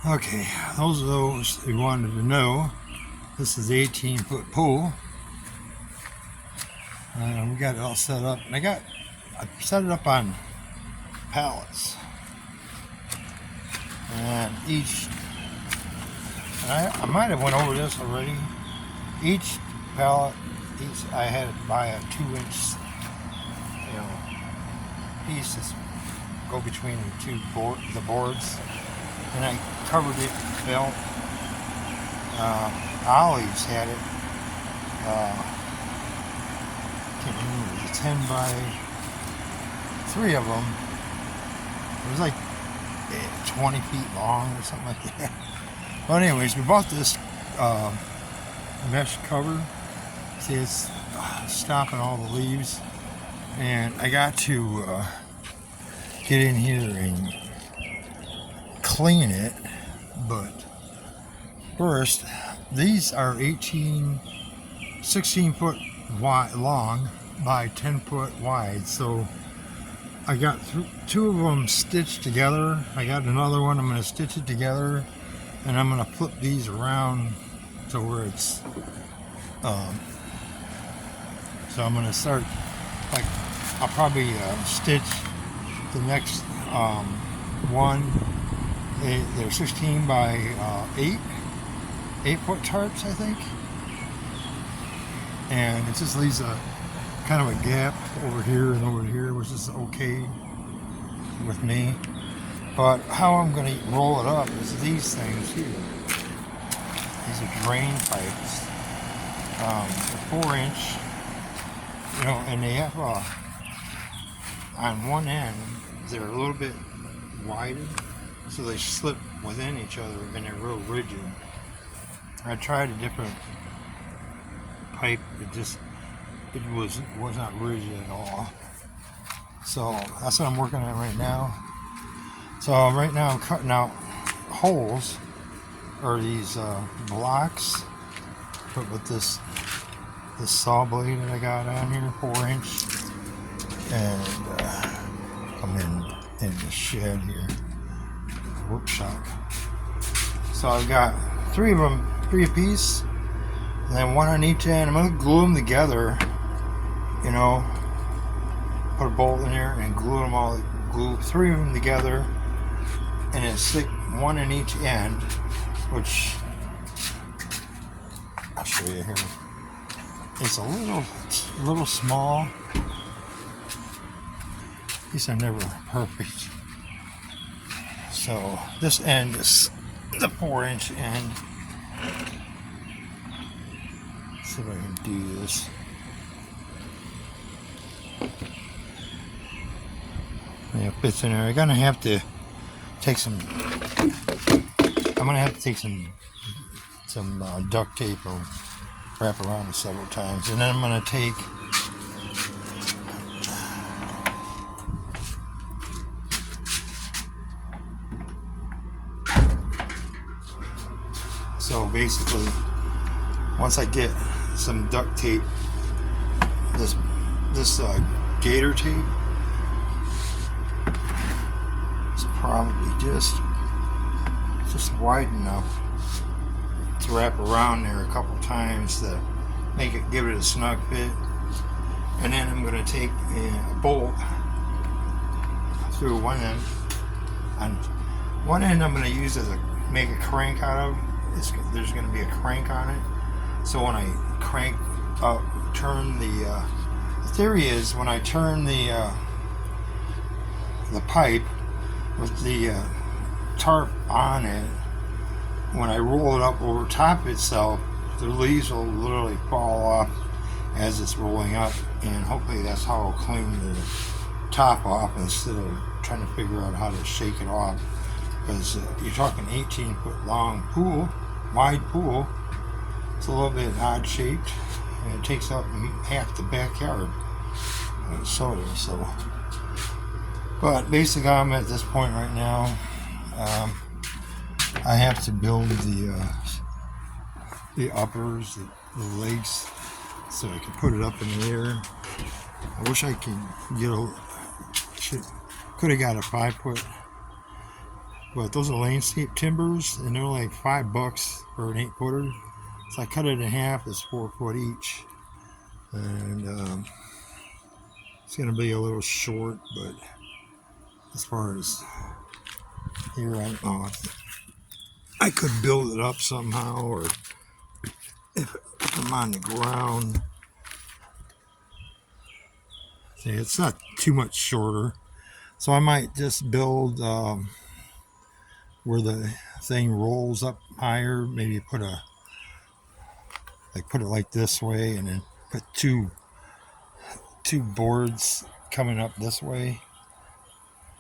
Okay, those who wanted to know, this is the 18-foot pool. We got it all set up, and I set it up on pallets, and I might have went over this already. Each pallet, I had to buy a 2-inch, piece to go between the boards, and I covered it with felt. Ollie's had it. Can't remember. It was 10 by 3 of them. It was like 20 feet long or something like that. But anyways, we bought this mesh cover. See, it's stopping all the leaves, and I got to get in here and clean it. But first, these are 16 foot wide long by 10 foot wide, so I got 2 of them stitched together. I got another one. I'm going to stitch it together, and I'm going to flip these around to where it's so I'm going to start, like, I'll probably stitch the next one. They're 16 by 8 foot tarps, I think, and it just leaves a kind of a gap over here and over here, which is okay with me. But how I'm going to roll it up is these things here. These are drain pipes, 4-inch, and they have on one end they're a little bit wider, so they slip within each other, and they're real rigid. I tried a different pipe, it was not rigid at all. So that's what I'm working on right now. So right now I'm cutting out holes, or these blocks, put with this saw blade that I got on here, 4-inch, and I'm in the shed here, workshop. So I've got 3 of them, 3 apiece, and then 1 on each end. I'm gonna glue them together, put a bolt in there and glue 3 of them together, and then stick 1 in each end, which I'll show you here. It's a little small. These are never perfect. So this end is the 4-inch end. Let's see if I can do this. Yeah, it fits in there. I'm gonna have to take some duct tape or wrap around it several times, and then I'm gonna take so basically, once I get some duct tape, this gator tape, it's probably just wide enough to wrap around there a couple times to give it a snug fit. And then I'm going to take a bolt through one end. On one end I'm going to use as make a crank out of. There's going to be a crank on it. So when I crank up, turn the theory is when I turn the pipe with the tarp on it, when I roll it up over top itself, the leaves will literally fall off as it's rolling up, and hopefully that's how I'll clean the top off instead of trying to figure out how to shake it off, because you're talking 18-foot long pool, wide pool. It's a little bit odd shaped, and it takes up half the backyard, so but basically I'm at this point right now. I have to build the uppers, the legs, so I can put it up in the air. I wish I could could have got a 5-foot But those are landscape timbers, and they're like $5 for an 8-footer. So I cut it in half. It's 4 foot each, and it's going to be a little short. But as far as here, I don't know. I could build it up somehow, or if I'm on the ground. See, it's not too much shorter, so I might just build where the thing rolls up higher. Maybe put it like this way, and then put two boards coming up this way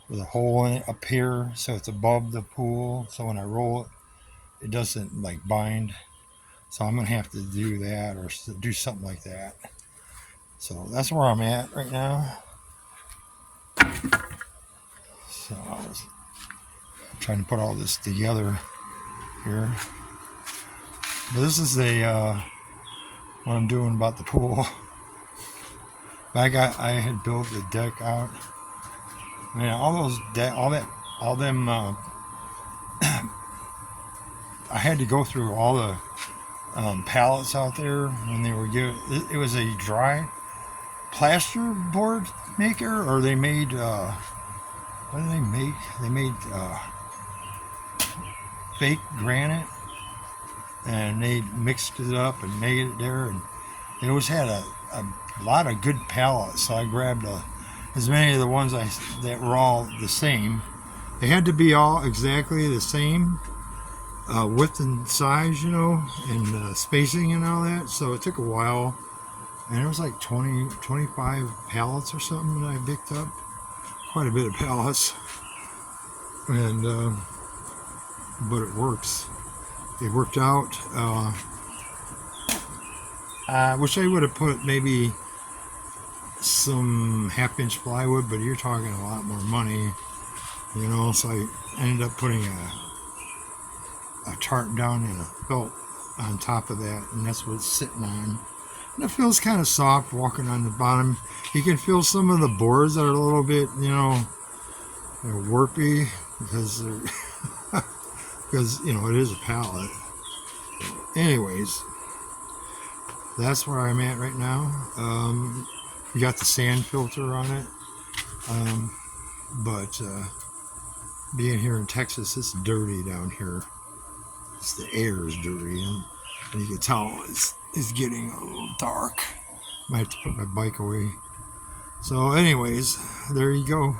with a hole in it up here, so it's above the pool. So when I roll it, it doesn't like bind. So I'm gonna have to do that or do something like that. So that's where I'm at right now. So I was trying to put all this together here. But this is what I'm doing about the pool. I had built the deck out. Man, all them. I had to go through all the pallets out there when they were given. It was a dry plaster board maker, or they made. What did they make? They made fake granite, and they mixed it up and made it there, and it always had a lot of good pallets. So I grabbed as many of the ones that were all the same. They had to be all exactly the same width and size, and spacing and all that. So it took a while, and it was like 25 pallets or something that I picked up. Quite a bit of pallets, and but it works. It worked out. I wish I would have put maybe some 1/2-inch plywood, but you're talking a lot more money, So I ended up putting a tarp down and a felt on top of that, and that's what it's sitting on. And it feels kind of soft walking on the bottom. You can feel some of the boards that are a little bit, they're warpy because it is a pallet. Anyways, that's where I'm at right now. We got the sand filter on it, but being here in Texas, it's dirty down here. The air is dirty, and you can tell it's getting a little dark. Might have to put my bike away. So anyways, there you go.